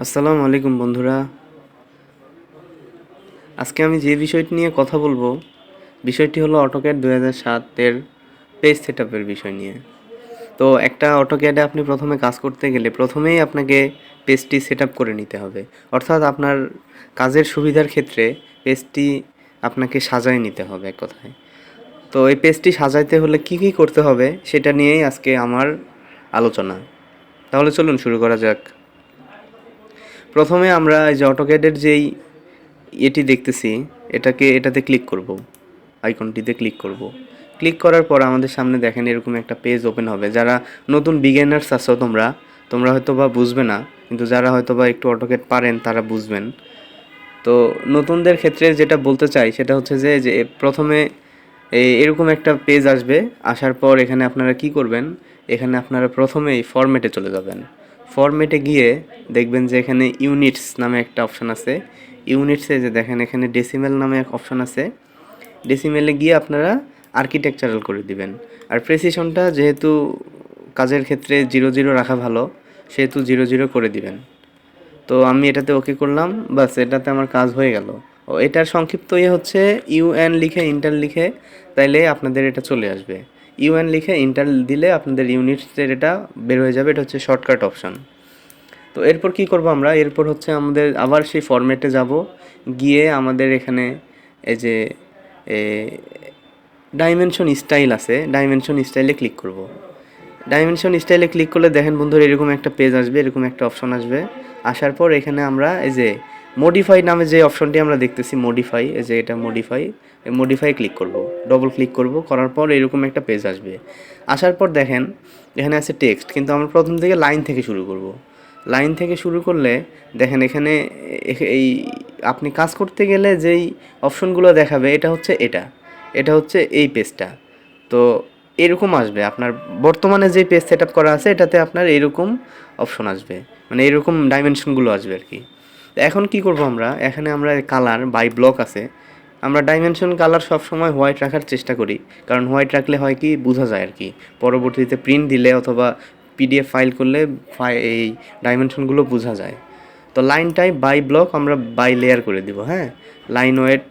আসসালামু আলাইকুম বন্ধুরা। আজকে আমি যে বিষয়টি নিয়ে কথা বলবো, বিষয়টি হলো অটোক্যাড 2007-এর পেজ সেটআপের বিষয় নিয়ে। তো একটা অটোক্যাডে আপনি প্রথমে কাজ করতে গেলে প্রথমেই আপনাকে পেজটি সেটআপ করে নিতে হবে। অর্থাৎ আপনার কাজের সুবিধার ক্ষেত্রে পেজটি আপনাকে সাজায় নিতে হবে এক কথায়। তো এই পেজটি সাজাইতে হলে কি কি করতে হবে সেটা নিয়েই আজকে আমার আলোচনা। তাহলে চলুন শুরু করা যাক। প্রথমে আমরা এই যে অটোক্যাডের যেই এটি দেখতেছি, এটাতে ক্লিক করব, আইকনটিতে ক্লিক করব। ক্লিক করার পর আমাদের সামনে দেখেন এরকম একটা পেজ ওপেন হবে। যারা নতুন বিগিনার্স আছো তোমরা হয়তো বা বুঝবে না, কিন্তু যারা হয়তো বা একটু অটোক্যাড পারেন তারা বুঝবেন। তো নতুনদের ক্ষেত্রে যেটা বলতে চাই সেটা হচ্ছে যে প্রথমে এরকম একটা পেজ আসবে। আসার পর এখানে আপনারা কি করবেন, এখানে আপনারা প্রথমেই ফরম্যাটে চলে যাবেন। ফরম্যাটে গিয়ে দেখবেন যে এখানে ইউনিটস নামে একটা অপশান আছে। ইউনিটসে যে দেখেন এখানে ডেসিমেল নামে এক অপশান আছে। ডেসিমেলে গিয়ে আপনারা আর্কিটেকচারাল করে দিবেন। আর প্রেসিশনটা যেহেতু কাজের ক্ষেত্রে 00 রাখা ভালো, সেহেতু 00 করে দিবেন। তো আমি এটাতে ওকে করলাম, বাস এটাতে আমার কাজ হয়ে গেল। ও এটার সংক্ষিপ্ত হচ্ছে ইউএন লিখে ইন্টার লিখে, তাইলে আপনাদের এটা চলে আসবে। ইউএন লিখে ইন্টার দিলে আপনাদের ইউনিটসের এটা বের হয়ে যাবে। এটা হচ্ছে শর্টকাট অপশান। তো এরপর কি করব আমরা, এরপর হচ্ছে আমাদের আবার সেই ফরম্যাটে যাব। গিয়ে আমাদের এখানে এই যে ডাইমেনশন স্টাইল আছে, ডাইমেনশন স্টাইলে ক্লিক করব। ডাইমেনশন স্টাইলে ক্লিক করলে দেখেন বন্ধুরা এরকম একটা পেজ আসবে, এরকম একটা অপশন আসবে। আসার পর এখানে আমরা এই যে মডিফাই নামে যে অপশনটি আমরা দেখতেছি, মডিফাই, এই যে এটা মডিফাই, এই মডিফাই ক্লিক করব। ডবল ক্লিক করব, করার পর এরকম একটা পেজ আসবে। আসার পর দেখেন এখানে আছে টেক্সট, কিন্তু আমরা প্রথম থেকে লাইন থেকে শুরু করব। লাইন থেকে শুরু করলে দেখেন এখানে এই আপনি কাজ করতে গেলে যেই অপশনগুলো দেখাবে এটা হচ্ছে এই পেজটা। তো এরকম আসবে আপনার বর্তমানে যে পেজ সেট আপ করা আছে, এটাতে আপনার এরকম অপশন আসবে, মানে এরকম ডাইমেনশনগুলো আসবে আর কি। তো এখন কি করব আমরা, এখানে আমরা কালার বাই ব্লক আছে, আমরা ডাইমেনশন কালার সব সময় হোয়াইট রাখার চেষ্টা করি। কারণ হোয়াইট রাখলে হয় কি বোঝা যায় আর কি, পরবর্তীতে প্রিন্ট দিলে অথবা পিডিএফ ফাইল করলে এই ডাইমেনশনগুলো বোঝা যায়। তো লাইন টাইপ বাই ব্লক আমরা বাই লেয়ার করে দিব। হ্যাঁ, লাইন ওয়েট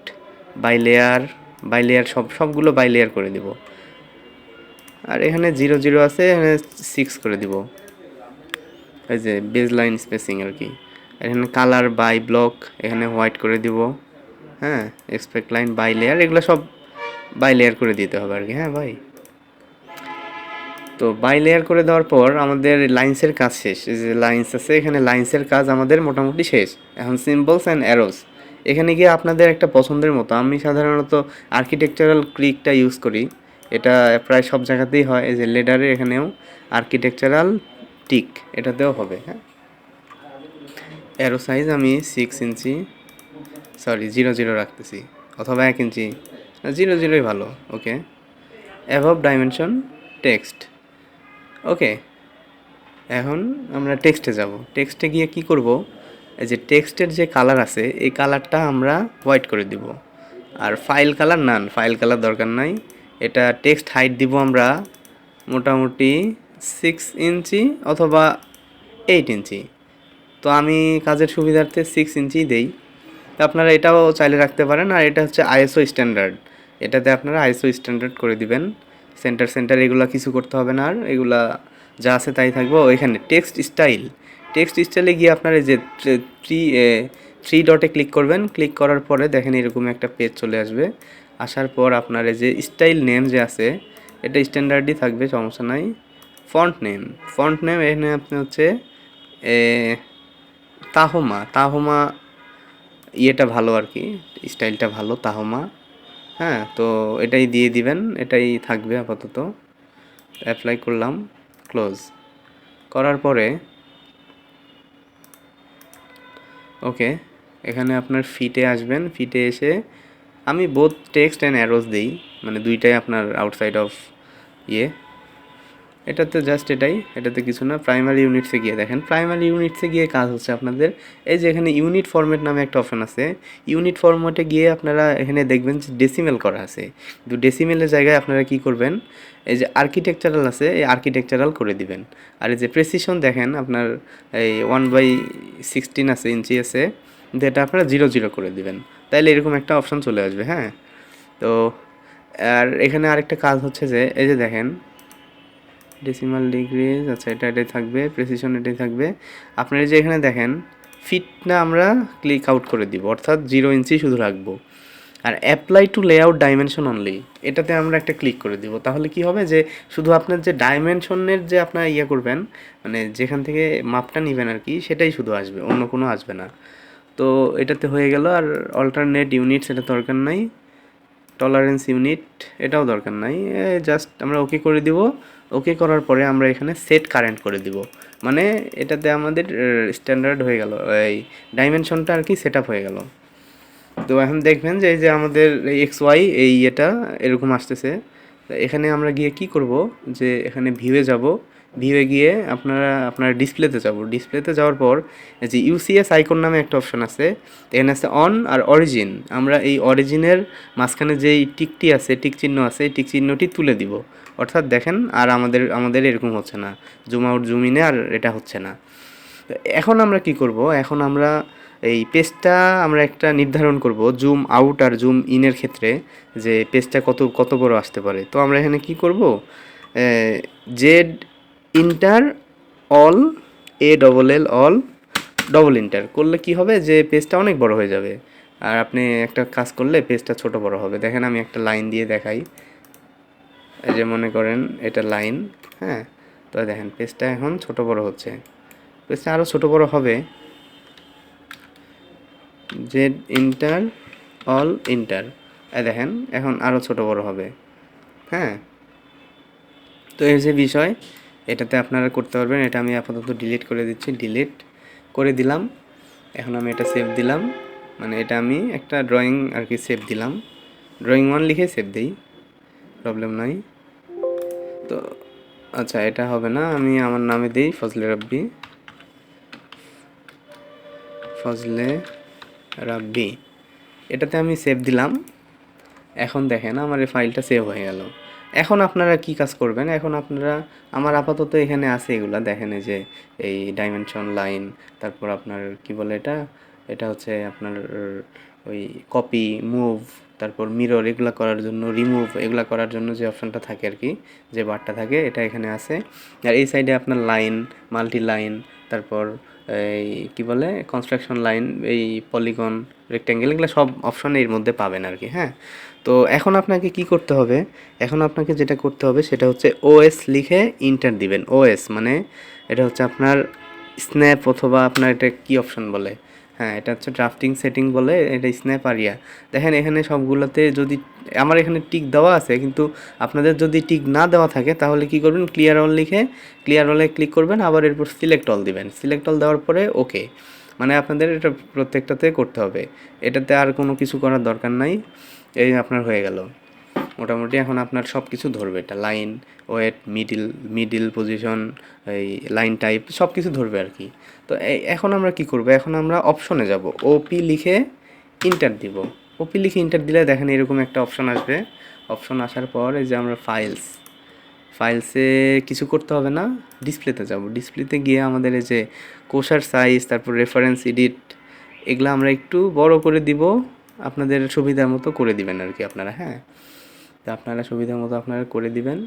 বাই লেয়ার সবগুলো বাই লেয়ার করে দিব। আর এখানে 00 আছে, এখানে 6 করে দিব, এই যে বেজ লাইন স্পেসিং আর কি। এখানে কালার বাই ব্লক এখানে হোয়াইট করে দিব। হ্যাঁ, এক্সপেক্ট লাইন বাই লেয়ার, এগুলো সব বাই লেয়ার করে দিতে হবে আর কি। হ্যাঁ ভাই, তো বাই লেয়ার করে দেওয়ার পর আমাদের লাইন্সের কাজ শেষ। এই যে লাইন্স আছে, এখানে লাইন্সের কাজ আমাদের মোটামুটি শেষ। এখন সিম্বলস অ্যান্ড অ্যারোস, এখানে গিয়ে আপনাদের একটা পছন্দের মতো, আমি সাধারণত আর্কিটেকচারাল ক্লিকটা ইউজ করি। এটা প্রায় সব জায়গাতেই হয়। এই যে লেডারে এখানেও আর্কিটেকচারাল টিক, এটাতেও হবে। হ্যাঁ, অ্যারো সাইজ আমি 6 ইঞ্চি, সরি 00 রাখতেছি, অথবা 1 ইঞ্চি, 00ই ভালো। ওকে, অ্যাভব ডাইমেনশন টেক্সট। ওকে, এখন আমরা টেক্সটে যাব। টেক্সটে গিয়ে কি করব, এই যে টেক্সটের যে কালার আছে এই কালারটা আমরা হোয়াইট করে দিব। আর ফাইল কালার ফাইল কালার দরকার নাই। এটা টেক্সট হাইট দিব আমরা মোটামুটি 6 ইঞ্চি অথবা 8 ইঞ্চি। তো আমি কাজের সুবিধার্থে 6 ইঞ্চি দেই। তো আপনারা এটাও চাইলে রাখতে পারেন। আর এটা হচ্ছে আইএসও স্ট্যান্ডার্ড, এটাতে আপনারা আইএসও স্ট্যান্ডার্ড করে দিবেন। সেন্টার এগুলা কিছু করতে হবে না, আর এগুলা যা আছে তাই থাকবে। এখানে টেক্সট স্টাইলে গিয়ে আপনারা যে থ্রি থ্রি ডটে ক্লিক করবেন। ক্লিক করার পরে দেখেন এরকম একটা পেজ চলে আসবে। আসার পর আপনার যে স্টাইল নেম যে আছে এটা স্ট্যান্ডার্ডই থাকবে, সমস্যা নাই। ফন্ট নেম এখানে আপনি হচ্ছে তাহমা ইয়েটা ভালো আর কি, স্টাইলটা ভালো তাহমা। হ্যাঁ, তো এটাই দিয়ে দিবেন, এটাই থাকবে আপাতত। অ্যাপ্লাই করলাম, ক্লোজ করার পরে ওকে, এখানে আপনার ফিটে আসবেন। ফিটে এসে আমি বোথ টেক্সট অ্যান্ড অ্যারোস দিই, মানে দুইটাই আপনার আউটসাইড অফ ইয়ে। এটাতে জাস্ট এটাই, এটাতে কিছু না। প্রাইমারি ইউনিটসে গিয়ে দেখেন, প্রাইমারি ইউনিটসে গিয়ে কাজ হচ্ছে আপনাদের এই যে এখানে ইউনিট ফরম্যাট নামে একটা অপশন আছে। ইউনিট ফরম্যাটে গিয়ে আপনারা এখানে দেখবেন যে ডেসিমেল করা আছে, কিন্তু ডেসিমেলের জায়গায় আপনারা কি করবেন, এই যে আর্কিটেকচারাল আছে এই আর্কিটেকচারাল করে দিবেন। আর এই যে প্রেসিশন দেখেন আপনার এই 1/16 আছে, ইঞ্চি আছে, যেটা আপনারা 0 করে দিবেন, তাইলে এরকম একটা অপশন চলে আসবে। হ্যাঁ, তো আর এখানে আরেকটা কাজ হচ্ছে যে এই যে দেখেন ডেসিমাল ডিগ্রিজ, আচ্ছা এটাই থাকবে, প্রেসিশন এটাই থাকবে। আপনারা যে এখানে দেখেন ফিটটা আমরা ক্লিক আউট করে দিব, অর্থাৎ 0 ইঞ্চি শুধু রাখবো। আর apply to layout dimension only, এটাতে আমরা একটা ক্লিক করে দিব। তাহলে কি হবে যে শুধু আপনার যে ডাইমেনশনের যে আপনার ইয়ে করবেন, মানে যেখান থেকে মাপটা নেবেন আর কি, সেটাই শুধু আসবে, অন্য কোনো আসবে না। তো এটাতে হয়ে গেল। আর অল্টারনেট ইউনিটস এটা দরকার নাই, টলারেন্স ইউনিট এটাও দরকার নাই, জাস্ট আমরা ওকে করে দিব। ওকে করার পরে আমরা এখানে সেট কারেন্ট করে দিব, মানে এটাতে আমাদের স্ট্যান্ডার্ড হয়ে গেল, এই ডাইমেনশনটা আর কি সেট আপ হয়ে গেল। তো এখন দেখবেন যে এই যে আমাদের এক্স ওয়াই এই এটা এরকম আসতেছে। এখানে আমরা গিয়ে কি করব, যে এখানে ভিউয়ে যাব, ভিউয়ে গিয়ে আপনারা ডিসপ্লেতে যাব। ডিসপ্লেতে যাওয়ার পর এই যে ইউসিএস আইকন নামে একটা অপশন আছে, এখানে আছে অন আর অরিজিন। আমরা এই অরিজিনের মাঝখানে যেই টিকটি আছে, টিক চিহ্ন আছে, এই টিক চিহ্নটি তুলে দিব। অর্থাৎ দেখেন আর আমাদের এরকম হচ্ছে না, জুম আউট জুম ইনে আর এটা হচ্ছে না। এখন আমরা কি করব, এখন আমরা এই পেজটা আমরা একটা নির্ধারণ করব জুম আউট আর জুম ইনের ক্ষেত্রে, যে পেজটা কত বড় আসতে পারে। তো আমরা এখানে কি করব, Z inter all, ALL all double inter করলে কি হবে, যে পেজটা অনেক বড় হয়ে যাবে। আর আপনি একটা কাজ করলে পেজটা ছোট বড় হবে। দেখেন আমি একটা লাইন দিয়ে দেখাই, এই যে মনে করেন এটা লাইন। হ্যাঁ, তো দেখেন পেজটা এখন ছোট বড় হচ্ছে, পেজটা আরও ছোট বড় হবে। জেড ইন্টার অল ইন্টার, দেখেন এখন আরও ছোট বড় হবে। হ্যাঁ, তো এই যে বিষয়, এটাতে আপনারা করতে পারবেন। এটা আমি আপাতত ডিলিট করে দিচ্ছি, ডিলিট করে দিলাম। এখন আমি এটা সেভ দিলাম, মানে এটা আমি একটা ড্রয়িং আর কি সেভ দিলাম, ড্রয়িং 1 লিখে সেভ দিই, প্রবলেম নাই। তো আচ্ছা এটা হবে না, আমি আমার নামে দিই ফজলে রাব্বি, ফজলে রাব্বি, এটাতে আমি সেভ দিলাম। এখন দেখেন আমার এই ফাইলটা সেভ হয়ে গেল। এখন আপনারা কি কাজ করবেন, এখন আপনারা আমার আপাতত এখানে আছে এগুলা দেখেন, এই যে এই ডাইমেনশন লাইন, তারপর আপনার কি বলে এটা, এটা হচ্ছে আপনার ওই কপি মুভ, তারপর মিরর, এগুলা করার জন্য রিমুভ, এগুলা করার জন্য যে অপশানটা থাকে আর কি, যে বারটা থাকে, এটা এখানে আছে। আর এই সাইডে আপনার লাইন, মাল্টি লাইন, তারপর এই কি বলে কনস্ট্রাকশন লাইন, এই পলিগন, রেক্ট্যাঙ্গেল, এগুলো সব অপশন এর মধ্যে পাবেন আর কি। হ্যাঁ, তো এখন আপনাকে কি করতে হবে, এখন আপনাকে যেটা করতে হবে সেটা হচ্ছে ওএস লিখে ইন্টার দিবেন। ওএস মানে এটা হচ্ছে আপনার স্ন্যাপ, অথবা আপনার এটা কি অপশন বলে, হ্যাঁ এটা হচ্ছে ড্রাফটিং সেটিং বলে, এটা স্ন্যাপ আরিয়া। দেখেন এখানে সবগুলোতে যদি আমার এখানে টিক দেওয়া আছে, কিন্তু আপনাদের যদি টিক না দেওয়া থাকে তাহলে কি করবেন, ক্লিয়ার অল লিখে ক্লিয়ার অলে ক্লিক করবেন, আবার এরপর সিলেক্ট অল দিবেন। সিলেক্ট অল দেওয়ার পরে ওকে, মানে আপনাদের এটা প্রত্যেকটাতে করতে হবে, এটাতে আর কোনো কিছু করার দরকার নাই। এই আপনার হয়ে গেল মোটামুটি। এখন আপনার সব কিছু ধরবে, এটা লাইন, ওয়েট, মিডিল পজিশন, এই লাইন টাইপ সব কিছু ধরবে আর কি। তো এখন আমরা কি করব, এখন আমরা অপশনে যাব, ওপি লিখে ইন্টার দিব। ওপি লিখে ইন্টার দিলে দেখেন এরকম একটা অপশন আসবে। অপশন আসার পর এই যে আমরা ফাইলসে কিছু করতে হবে না, ডিসপ্লেতে যাব। ডিসপ্লেতে গিয়ে আমাদের এই যে কোষার সাইজ, তারপর রেফারেন্স এডিট, এগুলো আমরা একটু বড় করে দিব, আপনাদের সুবিধার মতো করে দিবেন আর কি আপনারা। হ্যাঁ, তো আপনারা সুবিধা মতো আপনারা করে দিবেন।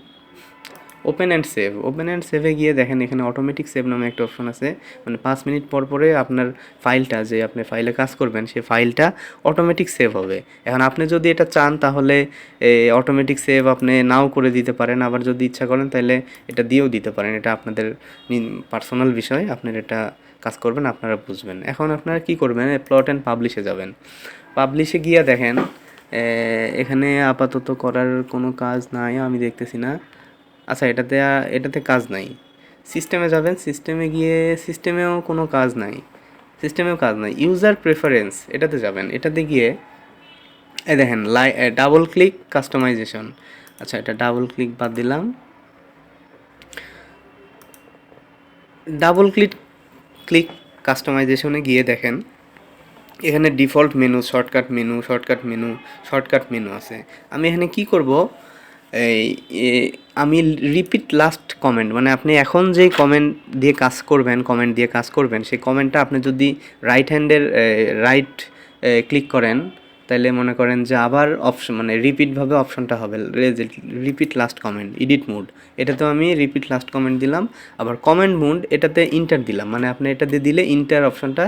Open and save, open and সেভে গিয়ে দেখেন এখানে অটোমেটিক সেভ নামে একটা অপশন আছে, মানে 5 মিনিট পর পরে আপনার ফাইলটা, যে আপনি ফাইলে কাজ করবেন সেই ফাইলটা অটোমেটিক সেভ হবে। এখন আপনি যদি এটা চান তাহলে অটোমেটিক সেভ আপনি নাও করে দিতে পারেন, আবার যদি ইচ্ছা করেন তাহলে এটা দিয়েও দিতে পারেন, এটা আপনাদের পার্সোনাল বিষয়, আপনার এটা কাজ করবেন আপনারা বুঝবেন। এখন আপনারা কি করবেন, প্লট অ্যান্ড পাবলিশে যাবেন। পাবলিশে গিয়ে দেখেন এখানে আপাতত করার কোনো কাজ নাই, আমি দেখতেছি না। আচ্ছা এটাতে কাজ নাই। সিস্টেমে যাবেন, সিস্টেমে গিয়ে সিস্টেমেও কোনো কাজ নাই, সিস্টেমেও কাজ নাই। ইউজার প্রেফারেন্স এটাতে যাবেন, এটাতে গিয়ে দেখেন ডাবল ক্লিক কাস্টমাইজেশন। আচ্ছা এটা ডাবল ক্লিক বাদ দিলাম। ডাবল ক্লিক কাস্টমাইজেশনে গিয়ে দেখেন এখানে ডিফল্ট মেনু, শর্টকাট মেনু আছে। আমি এখানে কি করব, এই আমি রিপিট লাস্ট কমেন্ট, মানে আপনি এখন যেই কমেন্ট দিয়ে কাজ করবেন সেই কমেন্টটা আপনি যদি রাইট ক্লিক করেন, তাহলে মনে করেন যে আবার অপশন, মানে রিপিটভাবে অপশনটা হবে repeat last comment, edit mode. এটাতেও আমি রিপিট লাস্ট কমেন্ট দিলাম। আবার কমেন্ট মোড এটাতে ইন্টার দিলাম, মানে আপনি এটাতে দিলে ইন্টার অপশনটা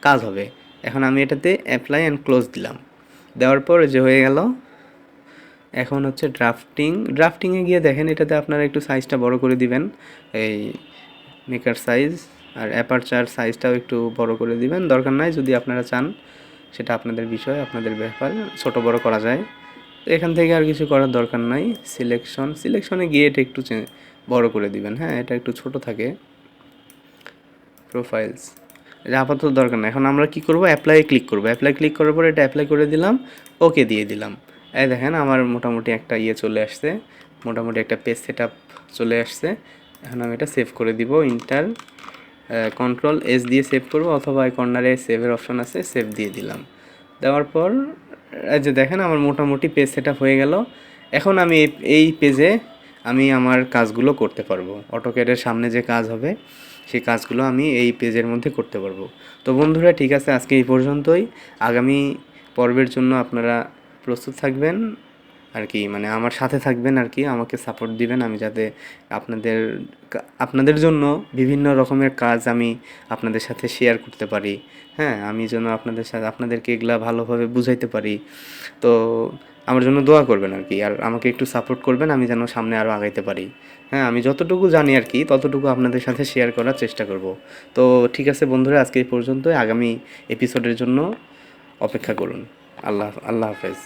কাজ হবে। এখন আমি এটাতে অ্যাপ্লাই অ্যান্ড ক্লোজ দিলাম। দেওয়ার পর যে হয়ে গেল। এখন হচ্ছে ড্রাফটিংয়ে গিয়ে দেখেন এটাতে আপনারা একটু সাইজটা বড় করে দিবেন, এই মেকার সাইজ আর অ্যাপারচার সাইজটাও একটু বড় করে দিবেন। দরকার নাই, যদি আপনারা চান সেটা আপনাদের বিষয়, আপনাদের ব্যাপার, ছোট বড় করা যায়। তো এখান থেকে আর কিছু করার দরকার নাই। সিলেকশনে গিয়ে এটা একটু বড় করে দিবেন। হ্যাঁ, এটা একটু ছোট থাকে। প্রোফাইলস এটা আপাতত দরকার না। এখন আমরা কি করব, অ্যাপ্লাই ক্লিক করব। অ্যাপ্লাই ক্লিক করার পর এটা অ্যাপ্লাই করে দিলাম, ওকে দিয়ে দিলাম। এই দেখেন আমার মোটামুটি একটা চলে আসছে, মোটামুটি একটা পেজ সেটআপ চলে আসছে। এখন আমি এটা সেভ করে দিব। কন্ট্রোল এস দিয়ে সেভ করব, অথবা এই কর্নারে সেভের অপশন আছে, সেভ দিয়ে দিলাম। দেওয়ার পর এই যে দেখেন আমার মোটামুটি পেজ সেটআপ হয়ে গেল। এখন আমি এই পেজে আমি আমার কাজগুলো করতে পারবো। অটোক্যাডের সামনে যে কাজ হবে সেই কাজগুলো আমি এই পেজের মধ্যে করতে পারবো। তো বন্ধুরা, ঠিক আছে, আজকে এই পর্যন্তই। আগামী পর্বের জন্য আপনারা প্রস্তুত থাকবেন আর কি, মানে আমার সাথে থাকবেন আর কি, আমাকে সাপোর্ট দিবেন। আমি যাতে আপনাদের আপনাদের জন্য বিভিন্ন রকমের কাজ আমি আপনাদের সাথে শেয়ার করতে পারি। হ্যাঁ, আমি যেন আপনাদেরকে এগুলা ভালোভাবে বুঝাইতে পারি। তো আমার জন্য দোয়া করবেন আর কি, আর আমাকে একটু সাপোর্ট করবেন, আমি যেন সামনে আরও আগাইতে পারি। হ্যাঁ, আমি যতটুকু জানি আর কি ততটুকু আপনাদের সাথে শেয়ার করার চেষ্টা করব। তো ঠিক আছে বন্ধুরা, আজকে এই পর্যন্তই। আগামী এপিসোডের জন্য অপেক্ষা করুন। আল্লাহ হাফেজ।